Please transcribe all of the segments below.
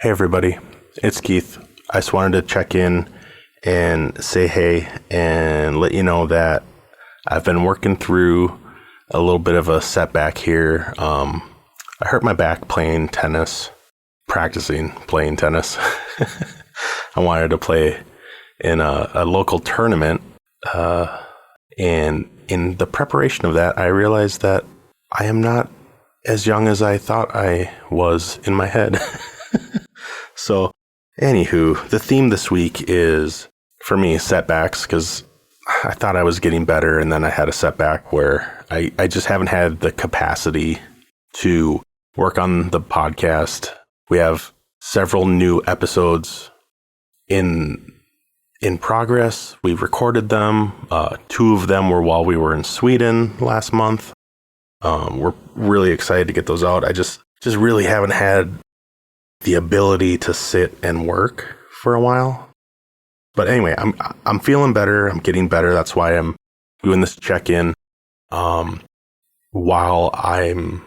Hey everybody, it's Keith. I just wanted to check in and say hey and let you know that I've been working through a little bit of a setback here. I hurt my back practicing playing tennis. I wanted to play in a local tournament, and in the preparation of that, I realized that I am not as young as I thought I was in my head. So, anywho, the theme this week is, for me, setbacks, because I thought I was getting better, and then I had a setback where I just haven't had the capacity to work on the podcast. We have several new episodes in progress. We've recorded them. 2 of them were while we were in Sweden last month. We're really excited to get those out. I just really haven't had the ability to sit and work for a while. But anyway, I'm feeling better. I'm getting better. That's why I'm doing this check-in, while I'm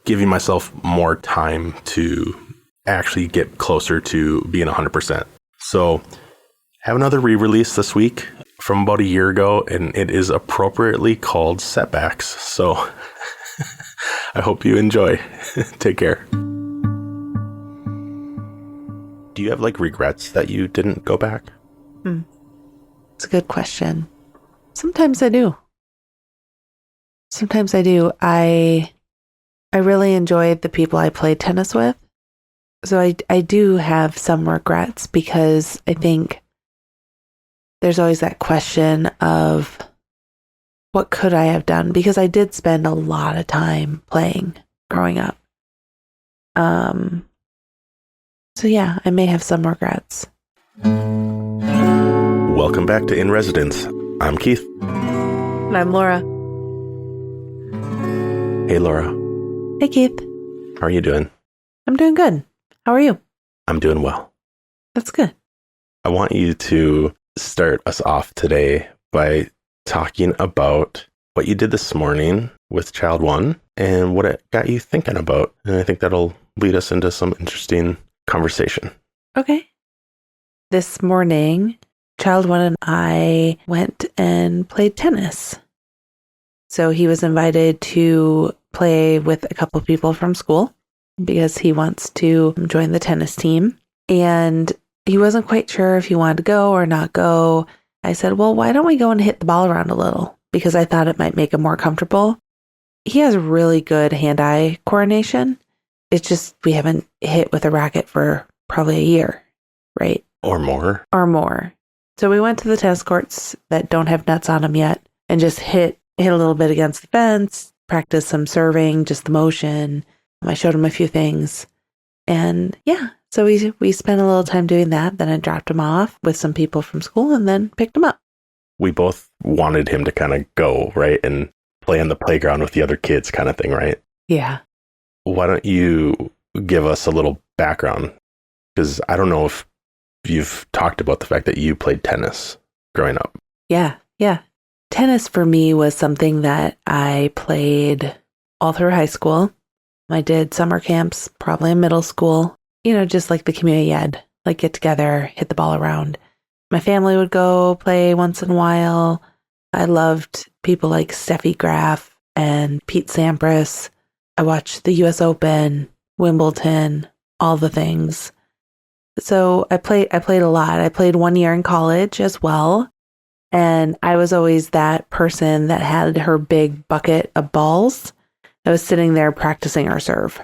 giving myself more time to actually get closer to being 100%. So, have another re-release this week from about a year ago, and it is appropriately called Setbacks. So, I hope you enjoy. Take care. Do you have regrets that you didn't go back? It's a good question. Sometimes I do. I really enjoyed the people I played tennis with. So I do have some regrets, because I think there's always that question of what could I have done? Because I did spend a lot of time playing growing up. So yeah, I may have some regrets. Welcome back to In Residence. I'm Keith. And I'm Laura. Hey Laura. Hey Keith. How are you doing? I'm doing good. How are you? I'm doing well. That's good. I want you to start us off today by talking about what you did this morning with Child 1 and what it got you thinking about. And I think that'll lead us into some interesting conversation. Okay. This morning, Child 1 and I went and played tennis. So he was invited to play with a couple of people from school because he wants to join the tennis team. And he wasn't quite sure if he wanted to go or not go. I said, well, why don't we go and hit the ball around a little? Because I thought it might make him more comfortable. He has really good hand-eye coordination. It's just we haven't hit with a racket for probably a year, right? Or more. So we went to the tennis courts that don't have nets on them yet and just hit a little bit against the fence, practice some serving, just the motion. I showed him a few things. And yeah, so we spent a little time doing that. Then I dropped him off with some people from school and then picked him up. We both wanted him to kind of go, right? And play on the playground with the other kids kind of thing, right? Yeah. Why don't you give us a little background? Because I don't know if you've talked about the fact that you played tennis growing up. Yeah. Tennis for me was something that I played all through high school. I did summer camps, probably in middle school, just like the community ed, get together, hit the ball around. My family would go play once in a while. I loved people like Steffi Graf and Pete Sampras. I watched the US Open, Wimbledon, all the things. So I played a lot. I played 1 year in college as well. And I was always that person that had her big bucket of balls. I was sitting there practicing our serve.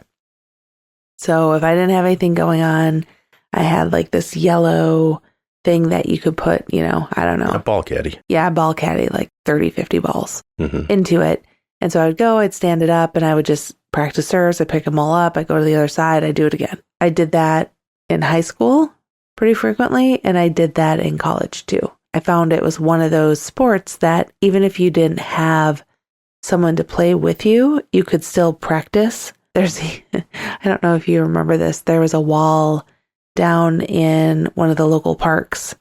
So if I didn't have anything going on, I had this yellow thing that you could put, I don't know. A ball caddy. Yeah, a ball caddy, 30, 50 balls into it. And so I would go, I'd stand it up, and I would just practice serves. I'd pick them all up. I'd go to the other side. I'd do it again. I did that in high school pretty frequently, and I did that in college too. I found it was one of those sports that even if you didn't have someone to play with you, you could still practice. I don't know if you remember this, there was a wall down in one of the local parks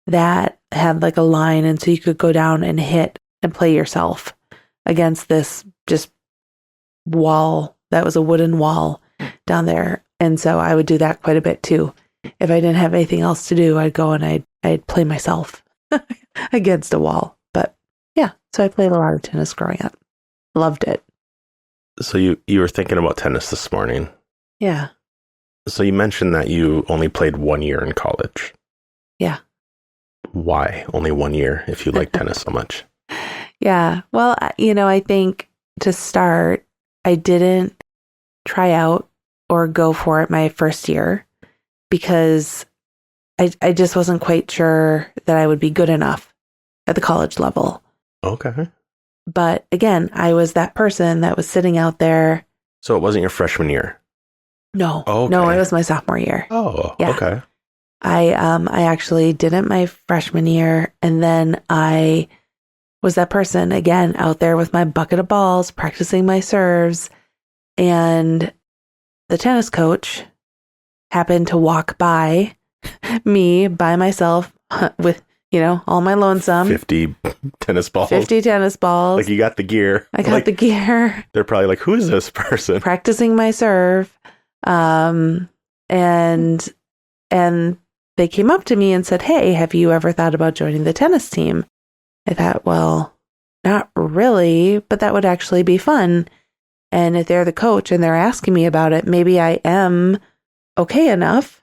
that had a line, and so you could go down and hit and play yourself against this just wall that was a wooden wall. down there. And so I would do that quite a bit too. If I didn't have anything else to do, I'd go and I'd play myself against a wall. But yeah, so I played a lot of tennis growing up. Loved it. So you were thinking about tennis this morning. Yeah. So you mentioned that you only played 1 year in college. Yeah. Why only 1 year if you like tennis so much? Yeah. Well, I think to start, I didn't try out or go for it my first year because I just wasn't quite sure that I would be good enough at the college level. Okay. But again, I was that person that was sitting out there. So it wasn't your freshman year? No. Okay. No, it was my sophomore year. Oh, yeah. Okay. I actually did it my freshman year, and then I was that person again out there with my bucket of balls, practicing my serves, and the tennis coach happened to walk by me by myself with, all my lonesome 50 tennis balls. 50 tennis balls. Like you got the gear. I got the gear. They're probably like, who is this person? Practicing my serve. And they came up to me and said, "Hey, have you ever thought about joining the tennis team?" I thought, well, not really, but that would actually be fun. And if they're the coach and they're asking me about it, maybe I am okay enough,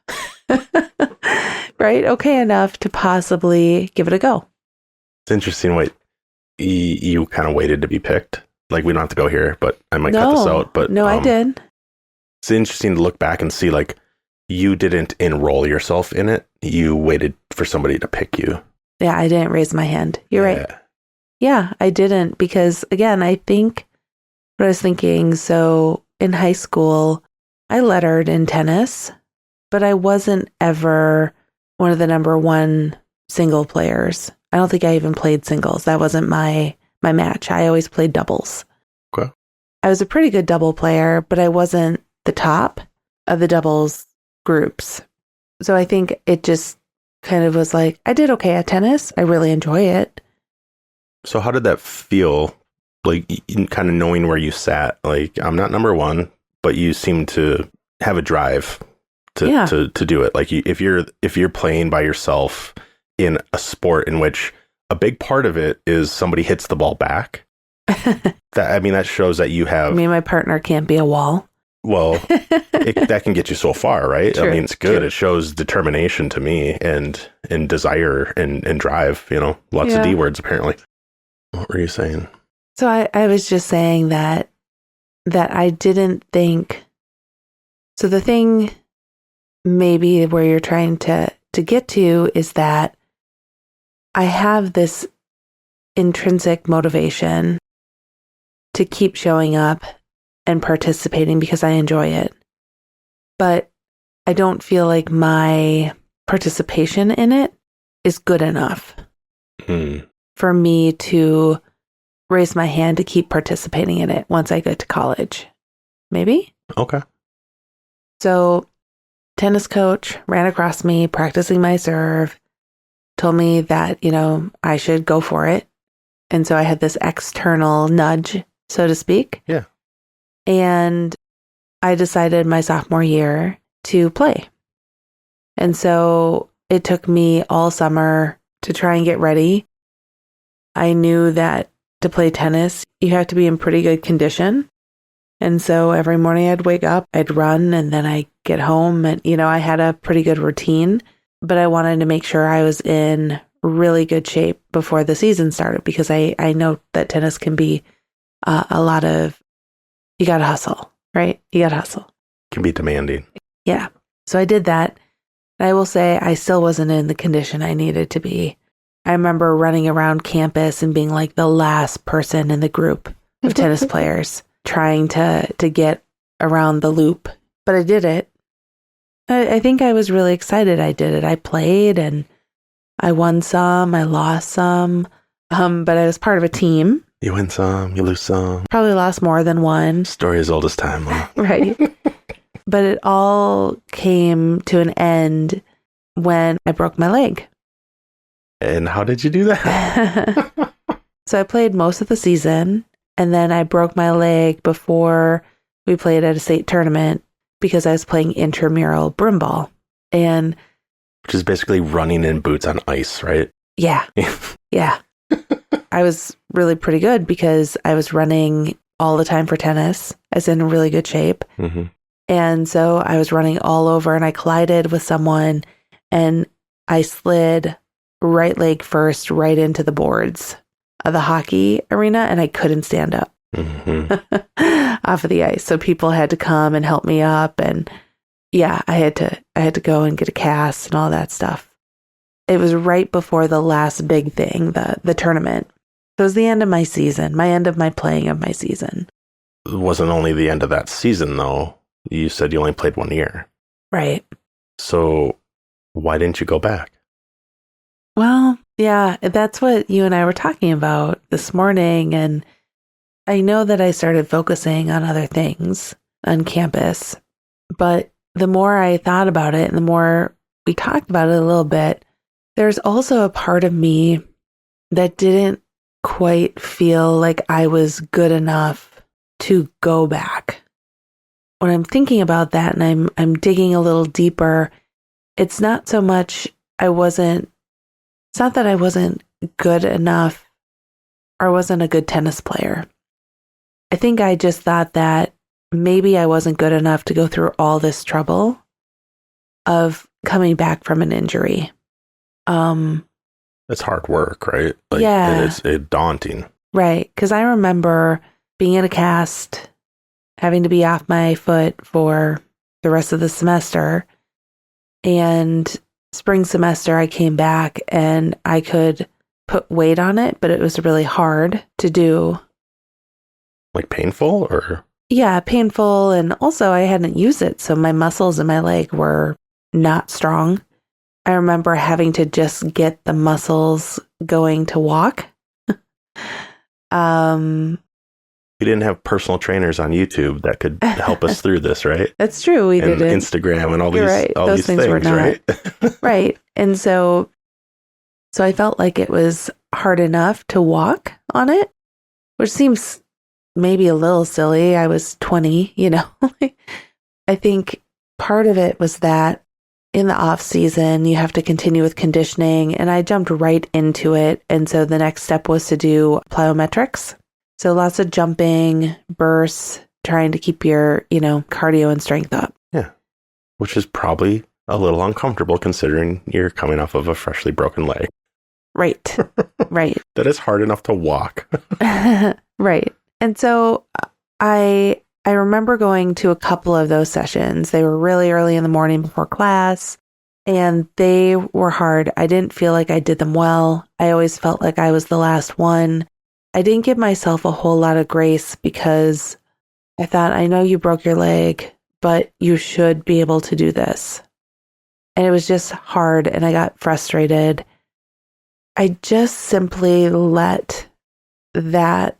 right? Okay enough to possibly give it a go. It's interesting. Wait, you kind of waited to be picked. Like, we don't have to go here, but I might cut this out. But no, I did. It's interesting to look back and see, like, you didn't enroll yourself in it. You waited for somebody to pick you. Yeah, I didn't raise my hand. You're right. Yeah, I didn't because, again, I think what I was thinking, so in high school, I lettered in tennis, but I wasn't ever one of the number one single players. I don't think I even played singles. That wasn't my match. I always played doubles. Okay. I was a pretty good double player, but I wasn't the top of the doubles groups. So I think it just kind of was like, I did okay at tennis. I really enjoy it. So how did that feel? Like, kind of knowing where you sat, like, I'm not number one, but you seem to have a drive to do it. Like, if you're playing by yourself in a sport in which a big part of it is somebody hits the ball back, that shows that you have. My partner can't be a wall. Well, that can get you so far, right? True, it's good. True. It shows determination to me and desire and drive. Lots of D words apparently. What were you saying? So I was just saying that I didn't think. So the thing maybe where you're trying to get to is that I have this intrinsic motivation to keep showing up and participating because I enjoy it. But I don't feel like my participation in it is good enough for me to raise my hand to keep participating in it once I get to college. Maybe? Okay. So, tennis coach ran across me practicing my serve, told me that, I should go for it. And so I had this external nudge, so to speak. Yeah. And I decided my sophomore year to play. And so it took me all summer to try and get ready. I knew that to play tennis, you have to be in pretty good condition. And so every morning I'd wake up, I'd run, and then I'd get home. And, I had a pretty good routine, but I wanted to make sure I was in really good shape before the season started because I know that tennis can be a lot of, you got to hustle, right? You got to hustle. Can be demanding. Yeah. So I did that. I will say I still wasn't in the condition I needed to be. I remember running around campus and being like the last person in the group of tennis players trying to get around the loop. But I did it. I think I was really excited I did it. I played and I won some, I lost some, but I was part of a team. You win some, you lose some. Probably lost more than one. Story as old as time. Huh? Right. But it all came to an end when I broke my leg. And how did you do that? So I played most of the season, and then I broke my leg before we played at a state tournament. because I was playing intramural broomball. And which is basically running in boots on ice, right? yeah. Yeah. I was really pretty good because I was running all the time for tennis. I was in really good shape. Mm-hmm. And so I was running all over and I collided with someone and I slid right leg first right into the boards of the hockey arena and I couldn't stand up off of the ice. So people had to come and help me up. And yeah, I had to go and get a cast and all that stuff. It was right before the last big thing, the tournament. So it was the end of my season, my end of my playing of my season. It wasn't only the end of that season, though. You said you only played 1 year. Right. So why didn't you go back? Well, yeah, that's what you and I were talking about this morning. And I know that I started focusing on other things on campus. But the more I thought about it and the more we talked about it a little bit, there's also a part of me that didn't quite feel like I was good enough to go back. When I'm thinking about that and I'm digging a little deeper, it's not so much it's not that I wasn't good enough or wasn't a good tennis player. I think I just thought that maybe I wasn't good enough to go through all this trouble of coming back from an injury. It's hard work, right? Yeah. And it's daunting. Right. Because I remember being in a cast, having to be off my foot for the rest of the semester. And spring semester, I came back and I could put weight on it, but it was really hard to do. Like painful or? Yeah, painful. And also I hadn't used it. So my muscles in my leg were not strong. I remember having to just get the muscles going to walk. We didn't have personal trainers on YouTube that could help us through this, right? That's true. We and didn't. Instagram and all You're these right. all Those these things were not. right? Right. And so I felt like it was hard enough to walk on it, which seems maybe a little silly. I was 20, you know. I think part of it was that in the off season, you have to continue with conditioning, and I jumped right into it. And so the next step was to do plyometrics. So lots of jumping, bursts, trying to keep your, cardio and strength up. Yeah. Which is probably a little uncomfortable considering you're coming off of a freshly broken leg. Right. Right. That is hard enough to walk. Right. And so I remember going to a couple of those sessions. They were really early in the morning before class, and they were hard. I didn't feel like I did them well. I always felt like I was the last one. I didn't give myself a whole lot of grace because I thought, I know you broke your leg, but you should be able to do this. And it was just hard, and I got frustrated. I just simply let that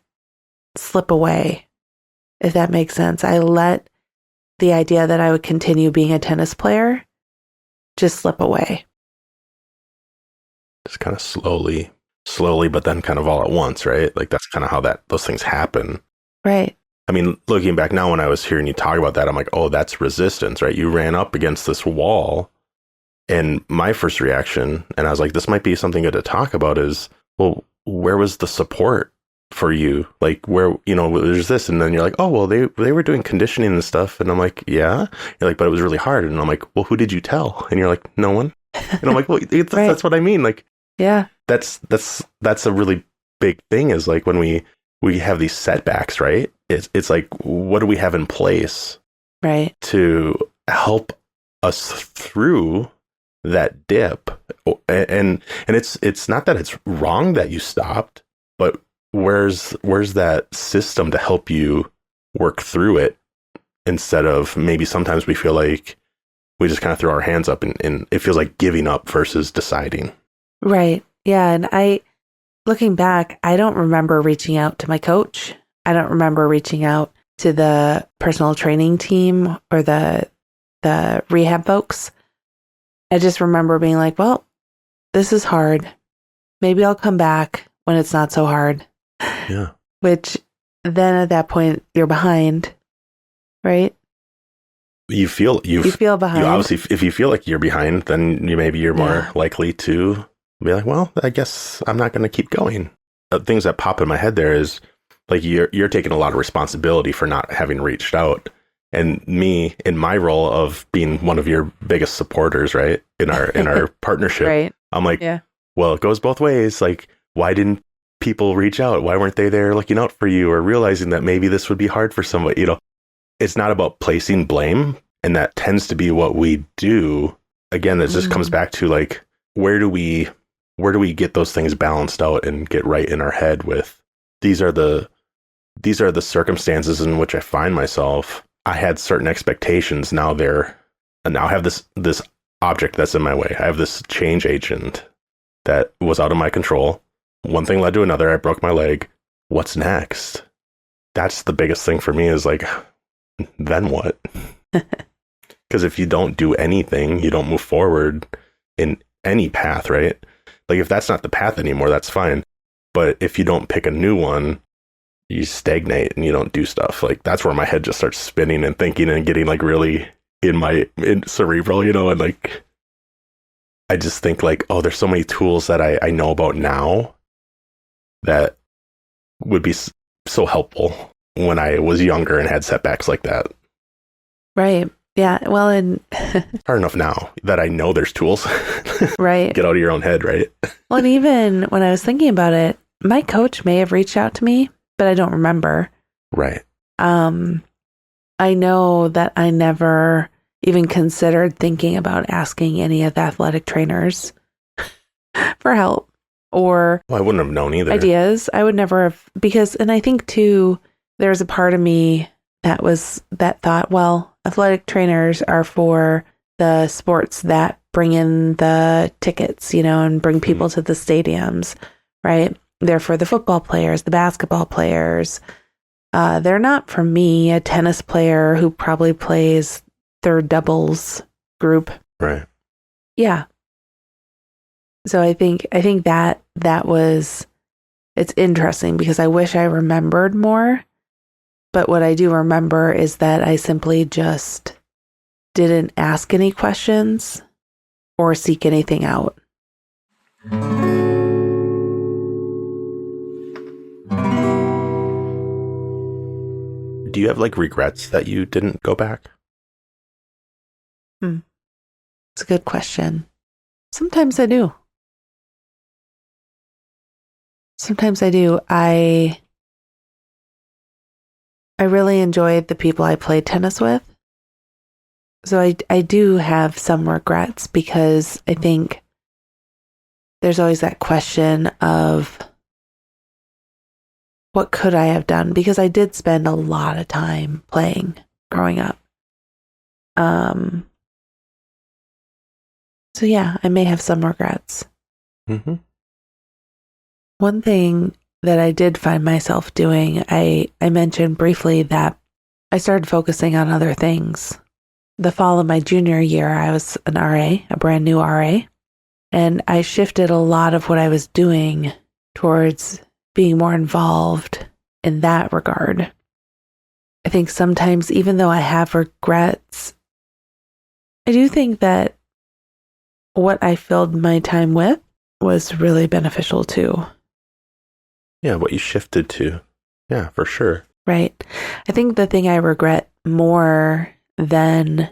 slip away, if that makes sense. I let the idea that I would continue being a tennis player just slip away. Just kind of slowly, but then kind of all at once, right? Like that's kind of how those things happen. Right. I mean, looking back now when I was hearing you talk about that, I'm like, oh, that's resistance, right? You ran up against this wall. And my first reaction, and I was like, this might be something good to talk about is, well, where was the support for you? Like where, there's this. And then you're like, oh, well, they were doing conditioning and stuff. And I'm like, yeah. You're like, but it was really hard. And I'm like, well, who did you tell? And you're like, no one. And I'm like, well, Right. That's what I mean. Like, yeah, that's a really big thing is like when we have these setbacks, right? It's like, what do we have in place? Right. To help us through that dip. And it's not that it's wrong that you stopped, but where's that system to help you work through it instead of maybe sometimes we feel like we just kind of throw our hands up and it feels like giving up versus deciding. Right. Yeah. And looking back, I don't remember reaching out to my coach. I don't remember reaching out to the personal training team or the rehab folks. I just remember being like, well, this is hard. Maybe I'll come back when it's not so hard. Yeah. Which then at that point, you're behind, right? you feel behind. You obviously, if you feel like you're behind, then you're more likely to be like, well, I guess I'm not going to keep going. Things that pop in my head there is like you're taking a lot of responsibility for not having reached out, and me in my role of being one of your biggest supporters, right, in our partnership. Right. I'm like, well, it goes both ways. Like, why didn't people reach out? Why weren't they there looking out for you or realizing that maybe this would be hard for somebody? You know, it's not about placing blame, and that tends to be what we do. Again, it just comes back to like, where do we get those things balanced out and get right in our head with these are the circumstances in which I find myself. I had certain expectations. Now I have this object that's in my way. I have this change agent that was out of my control. One thing led to another. I broke my leg. What's next? That's the biggest thing for me is like, then what? Because if you don't do anything, you don't move forward in any path, right? Like if that's not the path anymore, that's fine. But if you don't pick a new one, you stagnate and you don't do stuff. Like that's where my head just starts spinning and thinking and getting like really in cerebral, you know, and like I just think like, oh, there's so many tools that I know about now that would be so helpful when I was younger and had setbacks like that. Right. Yeah. Well, and hard enough now that I know there's tools. Right. Get out of your own head, right? Well, and even when I was thinking about it, my coach may have reached out to me, but I don't remember. Right. I know that I never even considered thinking about asking any of the athletic trainers for help or I wouldn't have known either. Ideas. I would never have, because, and I think too, there's a part of me that thought, well, athletic trainers are for the sports that bring in the tickets, you know, and bring people to the stadiums, right? They're for the football players, the basketball players. They're not for me, a tennis player who probably plays third doubles group. Right. Yeah. So I think that was, it's interesting because I wish I remembered more. But what I do remember is that I simply just didn't ask any questions or seek anything out. Do you have like regrets that you didn't go back? It's a good question. Sometimes I do. I really enjoyed the people I played tennis with. So I do have some regrets because I think there's always that question of what could I have done? Because I did spend a lot of time playing growing up. So yeah, I may have some regrets. Mm-hmm. One thing that I did find myself doing, I mentioned briefly that I started focusing on other things. The fall of my junior year, I was an RA, a brand new RA, and I shifted a lot of what I was doing towards being more involved in that regard. I think sometimes, even though I have regrets, I do think that what I filled my time with was really beneficial too. Yeah, what you shifted to. Yeah, for sure. Right. I think the thing I regret more than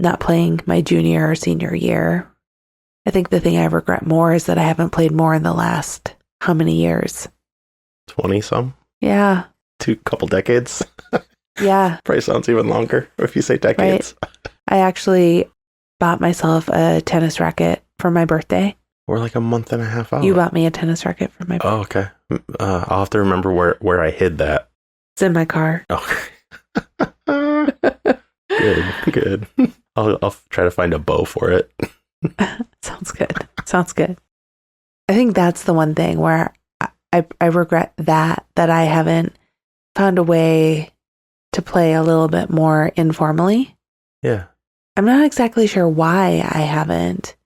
not playing my junior or senior year, I think the thing I regret more is that I haven't played more in the last how many years? 20 some? Yeah. Couple decades? Yeah. Probably sounds even longer if you say decades. Right. I actually bought myself a tennis racket for my birthday. We're like a month and a half out. You bought me a tennis racket for my birthday. Oh, okay. I'll have to remember where I hid that. It's in my car. Oh. Good. I'll try to find a bow for it. Sounds good. I think that's the one thing where I regret that I haven't found a way to play a little bit more informally. Yeah. I'm not exactly sure why I haven't.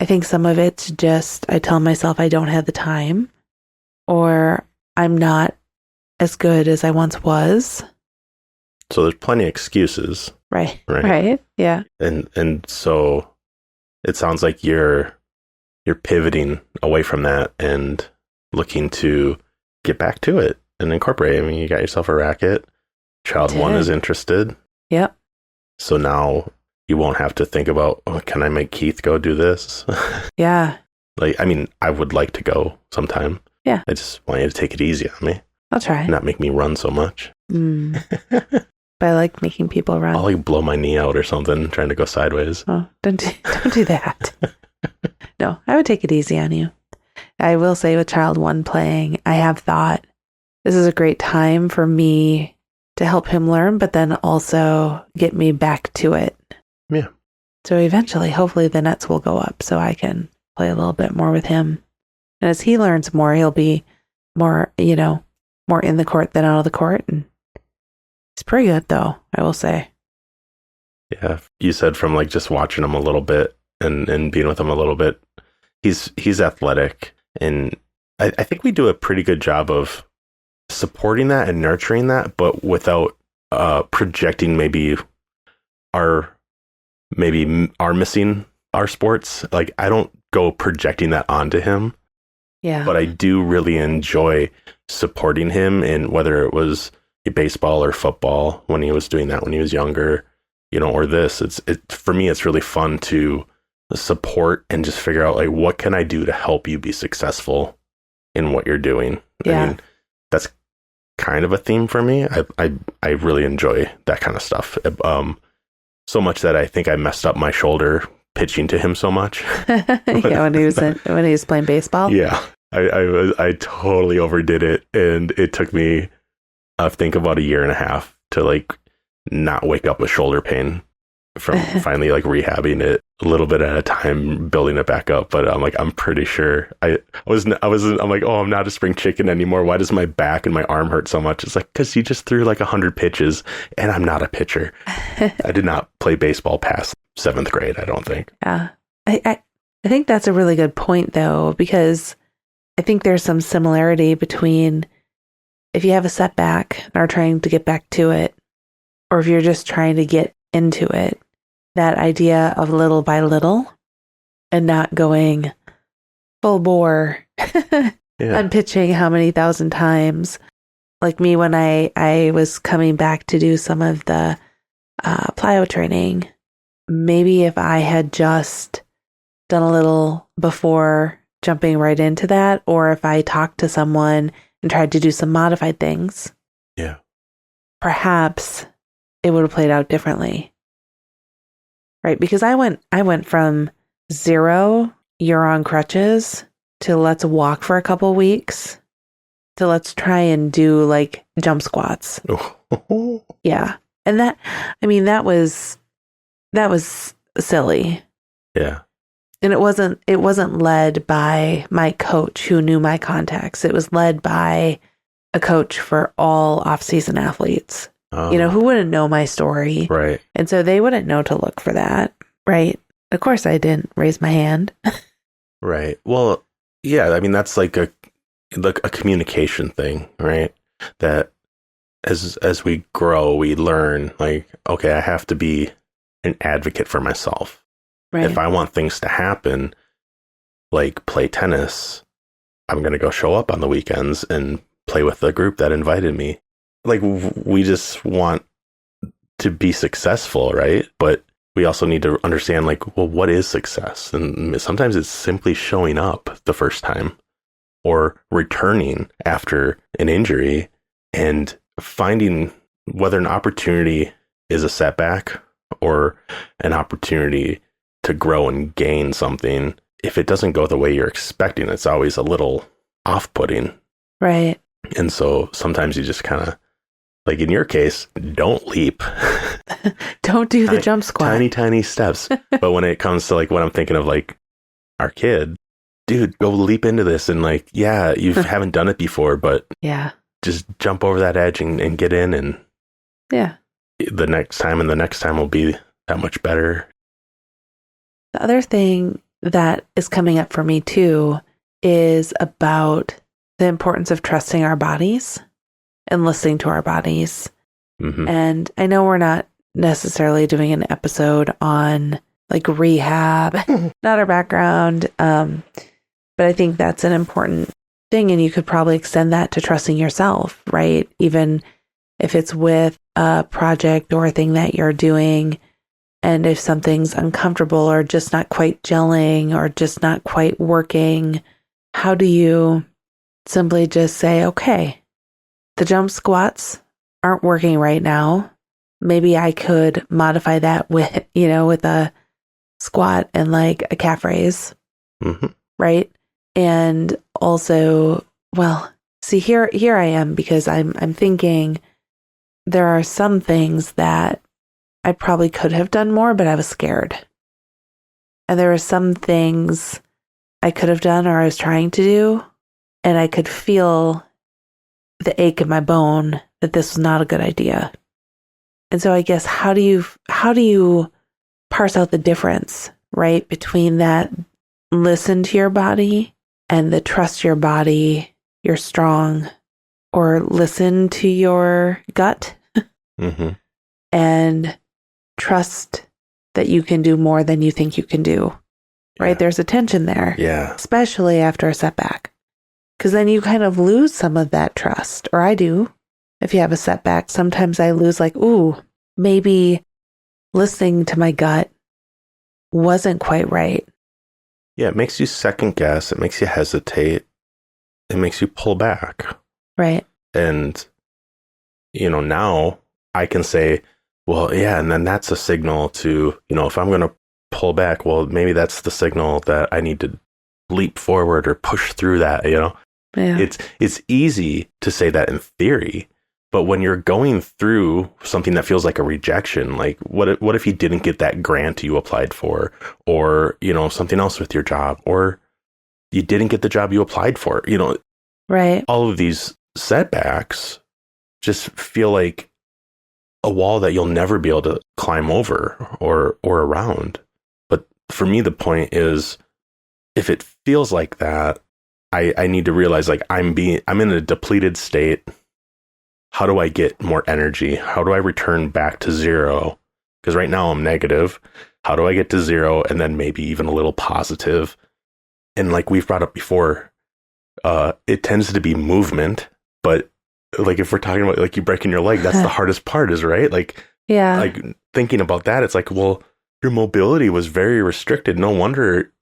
I think some of it's just I tell myself I don't have the time, or I'm not as good as I once was. So there's plenty of excuses. Right. Right. Right. Yeah. And so it sounds like you're pivoting away from that and looking to get back to it and incorporate. I mean, you got yourself a racket. Child one is interested. Yep. So now you won't have to think about, oh, can I make Keith go do this? Yeah. Like, I mean, I would like to go sometime. Yeah. I just want you to take it easy on me. I'll try. Not make me run so much. But I like making people run. I'll like blow my knee out or something, trying to go sideways. Oh, don't do that. No, I would take it easy on you. I will say with child one playing, I have thought this is a great time for me to help him learn, but then also get me back to it. Yeah. So eventually, hopefully the nets will go up so I can play a little bit more with him. And as he learns more, he'll be more, more in the court than out of the court. And he's pretty good though, I will say. Yeah. You said from like just watching him a little bit and being with him a little bit, he's athletic. And I think we do a pretty good job of supporting that and nurturing that, but without projecting maybe our missing our sports. Like, I don't go projecting that onto him. Yeah. But I do really enjoy supporting him in whether it was baseball or football when he was doing that when he was younger, or this. For me, it's really fun to support and just figure out like, what can I do to help you be successful in what you're doing? Yeah. I mean, that's kind of a theme for me. I really enjoy that kind of stuff. So much that I think I messed up my shoulder pitching to him so much. Yeah, when he was playing baseball. Yeah, I totally overdid it, and it took me I think about a year and a half to like not wake up with shoulder pain from finally like rehabbing it a little bit at a time, building it back up. But I'm pretty sure I'm like, oh, I'm not a spring chicken anymore. Why does my back and my arm hurt so much? It's like, because he just threw like 100 pitches and I'm not a pitcher. I did not play baseball past 7th grade, I don't think. Yeah. I think that's a really good point though, because I think there's some similarity between if you have a setback and are trying to get back to it, or if you're just trying to get into it, that idea of little by little and not going full bore and pitching how many thousand times. Like me, when I was coming back to do some of the plyo training, maybe if I had just done a little before jumping right into that, or if I talked to someone and tried to do some modified things, perhaps it would have played out differently. Right? Because I went from 0, you're on crutches, to let's walk for a couple weeks, to let's try and do like jump squats. Yeah. And that was silly. Yeah. And it wasn't led by my coach who knew my contacts. It was led by a coach for all off-season athletes, who wouldn't know my story. Right. And so they wouldn't know to look for that. Right. Of course I didn't raise my hand. Right. Well, yeah, I mean, that's like a communication thing, right? That as we grow, we learn like, okay, I have to be an advocate for myself. Right. If I want things to happen, like play tennis, I'm going to go show up on the weekends and play with the group that invited me. Like, we just want to be successful, right? But we also need to understand, like, well, what is success? And sometimes it's simply showing up the first time or returning after an injury and finding whether an opportunity is a setback or an opportunity to grow and gain something. If it doesn't go the way you're expecting, it's always a little off-putting. Right. And so sometimes you just kind of, like in your case, don't leap. Don't do the jump squat. Tiny steps. But when it comes to like what I'm thinking of, like our kid, dude, go leap into this. And like, yeah, you haven't done it before, but yeah, just jump over that edge and get in. And yeah, the next time will be that much better. The other thing that is coming up for me too is about the importance of trusting our bodies and listening to our bodies. Mm-hmm. And I know we're not necessarily doing an episode on like rehab, not our background. But I think that's an important thing. And you could probably extend that to trusting yourself, right? Even if it's with a project or a thing that you're doing. And if something's uncomfortable or just not quite gelling or just not quite working, how do you simply just say, okay, the jump squats aren't working right now. Maybe I could modify that with, with a squat and like a calf raise, right? And also, well, see, here I am because I'm thinking there are some things that I probably could have done more, but I was scared. And there were some things I could have done or I was trying to do, and I could feel the ache in my bone that this was not a good idea. And so I guess how do you parse out the difference, right, between that listen to your body and the trust your body, you're strong, or listen to your gut and trust that you can do more than you think you can do, right? Yeah. There's a tension there, Yeah. especially after a setback, because then you kind of lose some of that trust, or I do. If you have a setback, sometimes I lose like, ooh, maybe listening to my gut wasn't quite right. Yeah, it makes you second guess. It makes you hesitate. It makes you pull back. Right. And, now I can say, well, yeah, and then that's a signal to, if I'm going to pull back, well, maybe that's the signal that I need to leap forward or push through that, Yeah. It's easy to say that in theory, but when you're going through something that feels like a rejection, like what if you didn't get that grant you applied for, or, something else with your job, or you didn't get the job you applied for, Right. all of these setbacks just feel like a wall that you'll never be able to climb over or around. But for me, the point is, if it feels like that, I need to realize like I'm in a depleted state. How do I get more energy? How do I return back to zero? Because right now I'm negative. How do I get to zero and then maybe even a little positive? And like we've brought up before, it tends to be movement, but like if we're talking about like you breaking your leg, that's the hardest part, is right? Like, Yeah. like thinking about that, it's like, well, your mobility was very restricted. No wonder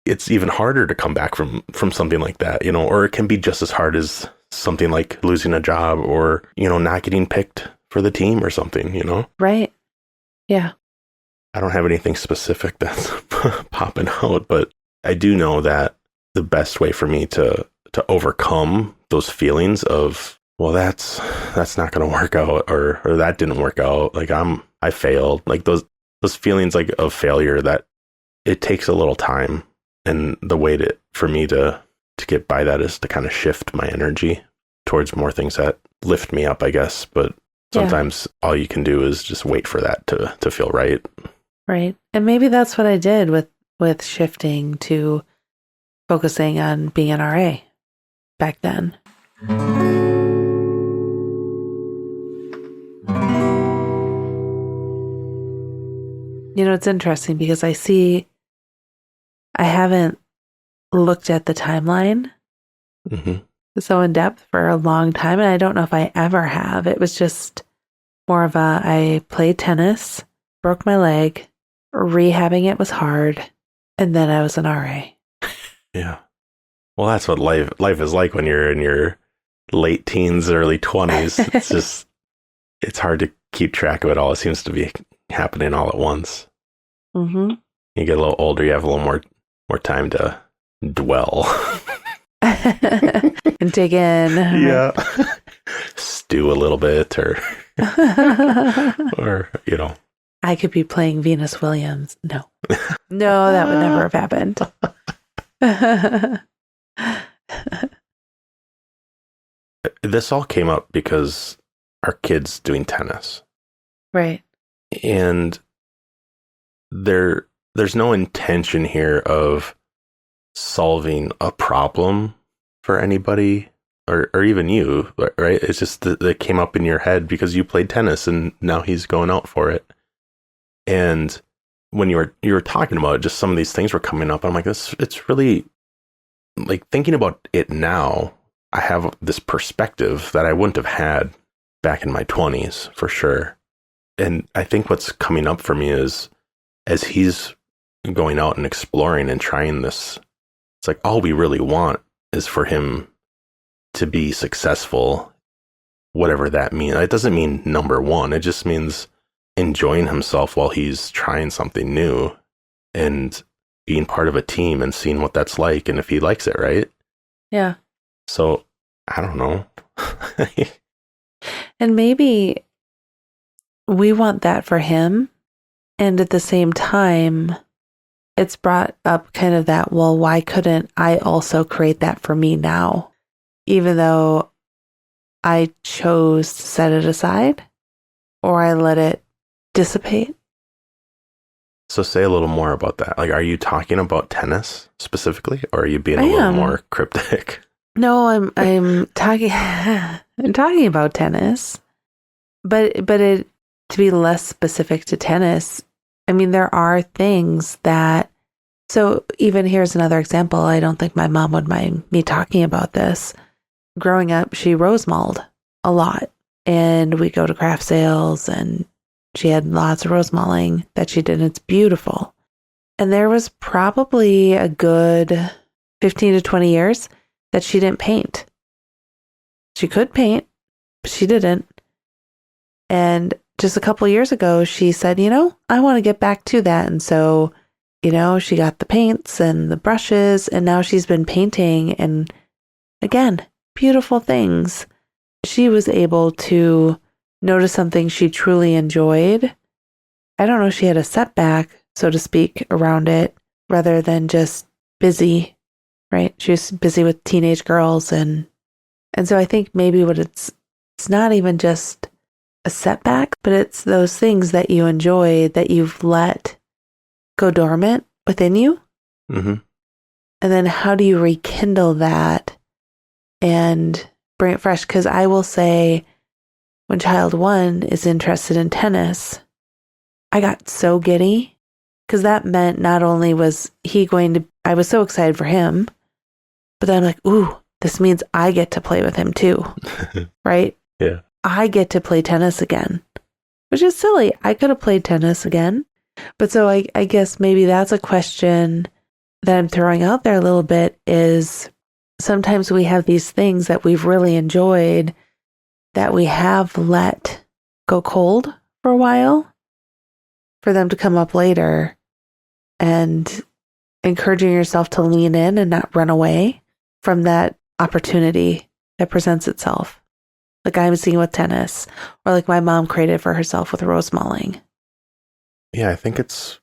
it's even harder to come back from something like that, or it can be just as hard as something like losing a job or, not getting picked for the team or something, Right. Yeah. I don't have anything specific that's popping out, but I do know that the best way for me to overcome those feelings of, well, that's not going to work out, or that didn't work out, like I failed, like those feelings like of failure, that it takes a little time. And the way for me to get by that is to kind of shift my energy towards more things that lift me up, I guess. But sometimes all you can do is just wait for that to feel right. Right. And maybe that's what I did with shifting to focusing on being an RA back then. It's interesting because I haven't looked at the timeline so in depth for a long time, and I don't know if I ever have. It was just more of I played tennis, broke my leg, rehabbing it was hard, and then I was an RA. Yeah. Well, that's what life is like when you're in your late teens, early 20s. It's just, it's hard to keep track of it all. It seems to be happening all at once. You get a little older, you have a little more time to dwell. And dig in. Yeah. Stew a little bit, or I could be playing Venus Williams. No, that would never have happened. This all came up because our kid's doing tennis. Right. And there's no intention here of solving a problem for anybody. or even you, right? It's just that it came up in your head because you played tennis and now he's going out for it. And when you were talking about it, just some of these things were coming up. I'm like, it's really like thinking about it now. I have this perspective that I wouldn't have had back in my 20s for sure. And I think what's coming up for me is as he's going out and exploring and trying this, it's like all we really want is for him to be successful, whatever that means. It doesn't mean number one. It just means enjoying himself while he's trying something new and being part of a team and seeing what that's like and if he likes it, right? Yeah. So, I don't know. And maybe we want that for him. And at the same time, it's brought up kind of that, well, why couldn't I also create that for me now? Even though I chose to set it aside or I let it dissipate. So say a little more about that. Like, are you talking about tennis specifically, or are you being a little more cryptic? No, I'm talking I'm talking about tennis, but to be less specific to tennis, I mean, there are things that. So even here's another example. I don't think my mom would mind me talking about this. Growing up, she rosemalled a lot, and we go to craft sales, and she had lots of rosemalling that she did. And it's beautiful. And there was probably a good 15 to 20 years that she didn't paint. She could paint, but she didn't. And just a couple years ago, she said, I want to get back to that. And so, she got the paints and the brushes, and now she's been painting. And again, beautiful things. She was able to notice something she truly enjoyed. I don't know if she had a setback, so to speak, around it, rather than just busy, right? She was busy with teenage girls. And so I think maybe it's not even just a setback, but it's those things that you enjoy that you've let go dormant within you. Mm-hmm. And then how do you rekindle that and bring it fresh? Because I will say, when child one is interested in tennis, I got so giddy because that meant not only was he going to, I was so excited for him, but then I'm like, ooh, this means I get to play with him too, right? Yeah. I get to play tennis again, which is silly. I could have played tennis again. But so I guess maybe that's a question that I'm throwing out there a little bit is sometimes we have these things that we've really enjoyed that we have let go cold for a while for them to come up later, and encouraging yourself to lean in and not run away from that opportunity that presents itself. Like I'm seeing with tennis, or like my mom created for herself with rosemalling. Yeah, I think it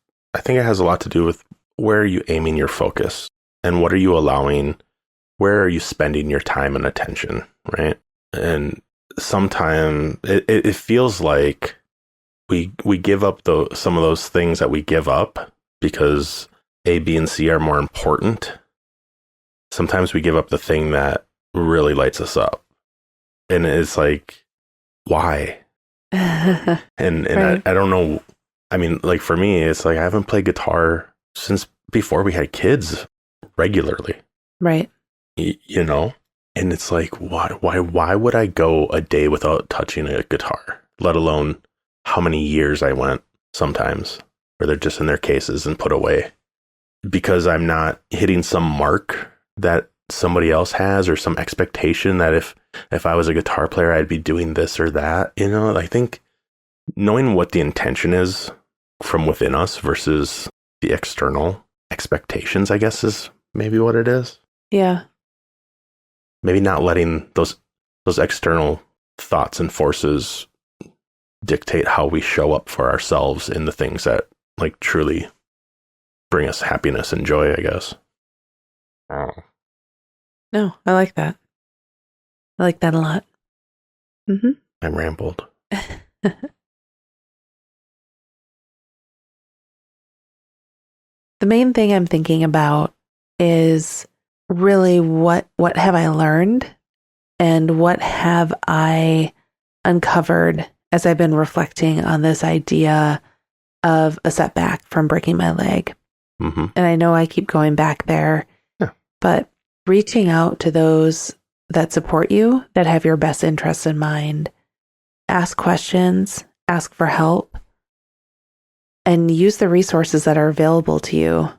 has a lot to do with where are you aiming your focus and what are you allowing, where are you spending your time and attention, right? And sometimes it feels like we give up some of those things that we give up because A, B, and C are more important. Sometimes we give up the thing that really lights us up. And it's like, why? and right. I don't know. I mean, like for me, it's like I haven't played guitar since before we had kids regularly. Right. And it's like, why would I go a day without touching a guitar, let alone how many years I went sometimes where they're just in their cases and put away because I'm not hitting some mark that somebody else has or some expectation that if I was a guitar player, I'd be doing this or that. I think knowing what the intention is from within us versus the external expectations, I guess, is maybe what it is. Yeah. Maybe not letting those external thoughts and forces dictate how we show up for ourselves in the things that like truly bring us happiness and joy, I guess. Oh. No, I like that. I like that a lot. Mm-hmm. I rambled. The main thing I'm thinking about is really what have I learned And what have I uncovered as I've been reflecting on this idea of a setback from breaking my leg? Mm-hmm. And I know I keep going back there, Yeah. but reaching out to those that support you, that have your best interests in mind, ask questions, ask for help, and use the resources that are available to you.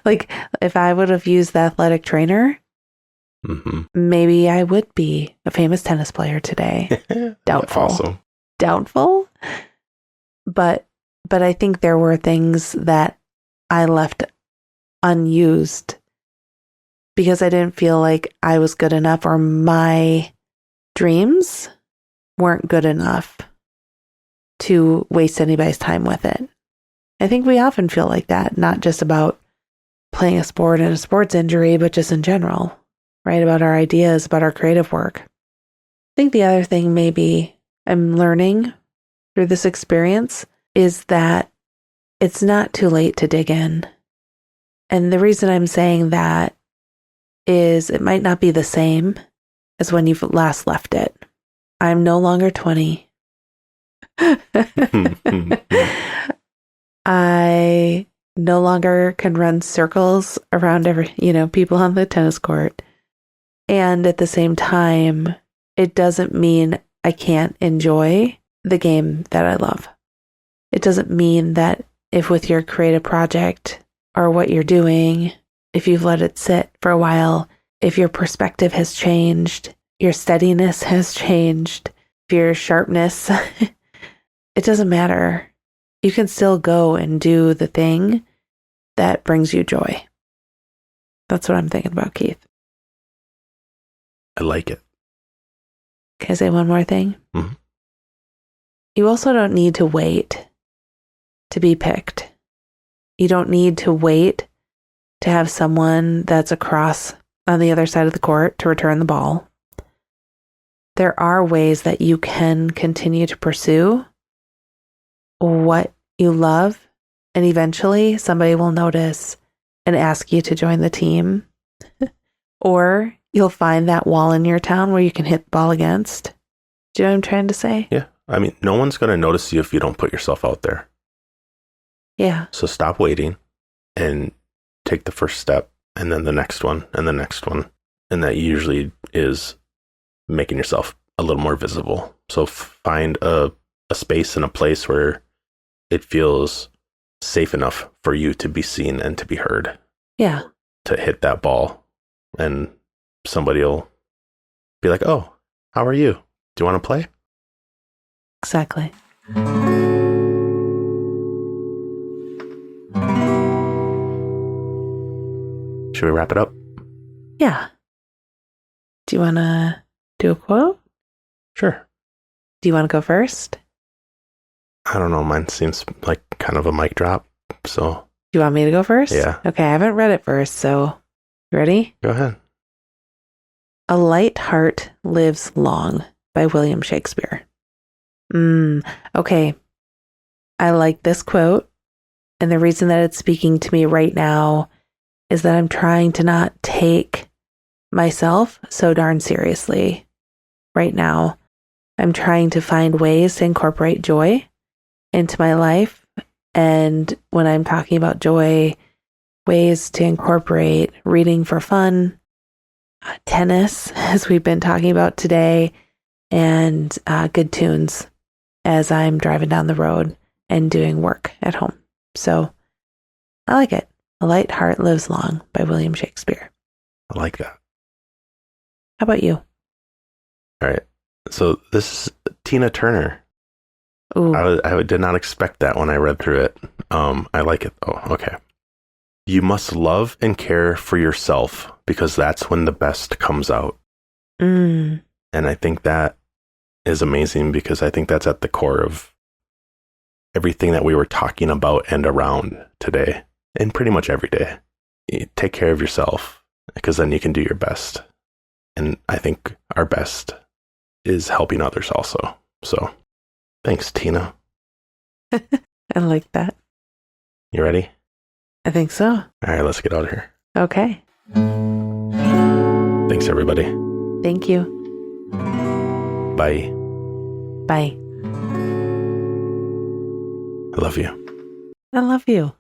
Like, if I would have used the athletic trainer, Mm-hmm. maybe I would be a famous tennis player today. Doubtful. Awesome. Doubtful. But I think there were things that I left unused because I didn't feel like I was good enough, or my dreams weren't good enough to waste anybody's time with it. I think we often feel like that, not just about playing a sport and a sports injury, but just in general, right? About our ideas, about our creative work. I think the other thing maybe I'm learning through this experience is that it's not too late to dig in. And the reason I'm saying that is it might not be the same as when you've last left it. I'm no longer 20. I no longer can run circles around people on the tennis court. And at the same time, it doesn't mean I can't enjoy the game that I love. It doesn't mean that if with your creative project or what you're doing, if you've let it sit for a while, if your perspective has changed, your steadiness has changed, if your sharpness, it doesn't matter. You can still go and do the thing that brings you joy. That's what I'm thinking about, Keith. I like it. Can I say one more thing? Mm-hmm. You also don't need to wait to be picked. You don't need to wait to have someone that's across on the other side of the court to return the ball. There are ways that you can continue to pursue what you love, and eventually somebody will notice and ask you to join the team. Or you'll find that wall in your town where you can hit the ball against. Do you know what I'm trying to say? Yeah. I mean, no one's going to notice you if you don't put yourself out there. Yeah. So stop waiting and take the first step, and then the next one, and the next one. And that usually is making yourself a little more visible. So find a space and a place where it feels safe enough for you to be seen and to be heard. Yeah. To hit that ball, and somebody will be like, "Oh, how are you? Do you want to play?" Exactly. Should we wrap it up? Yeah. Do you want to do a quote? Sure. Do you want to go first? I don't know. Mine seems like kind of a mic drop. So. Do you want me to go first? Yeah. Okay, I haven't read it first, so you ready? Go ahead. A Light Heart Lives Long by William Shakespeare. Okay. I like this quote, and the reason that it's speaking to me right now is that I'm trying to not take myself so darn seriously right now. I'm trying to find ways to incorporate joy into my life. And when I'm talking about joy, ways to incorporate reading for fun, tennis, as we've been talking about today, and good tunes as I'm driving down the road and doing work at home. So I like it. A Light Heart Lives Long by William Shakespeare. I like that. How about you? All right. So this is Tina Turner. Ooh. I did not expect that when I read through it. I like it. Oh, okay. You must love and care for yourself, because that's when the best comes out. And I think that is amazing, because I think that's at the core of everything that we were talking about and around today, and pretty much every day. You take care of yourself, because then you can do your best. And I think our best is helping others also. So thanks, Tina. I like that. You ready? I think so. All right, let's get out of here. Okay. Thanks, everybody. Thank you. Bye. Bye. I love you. I love you.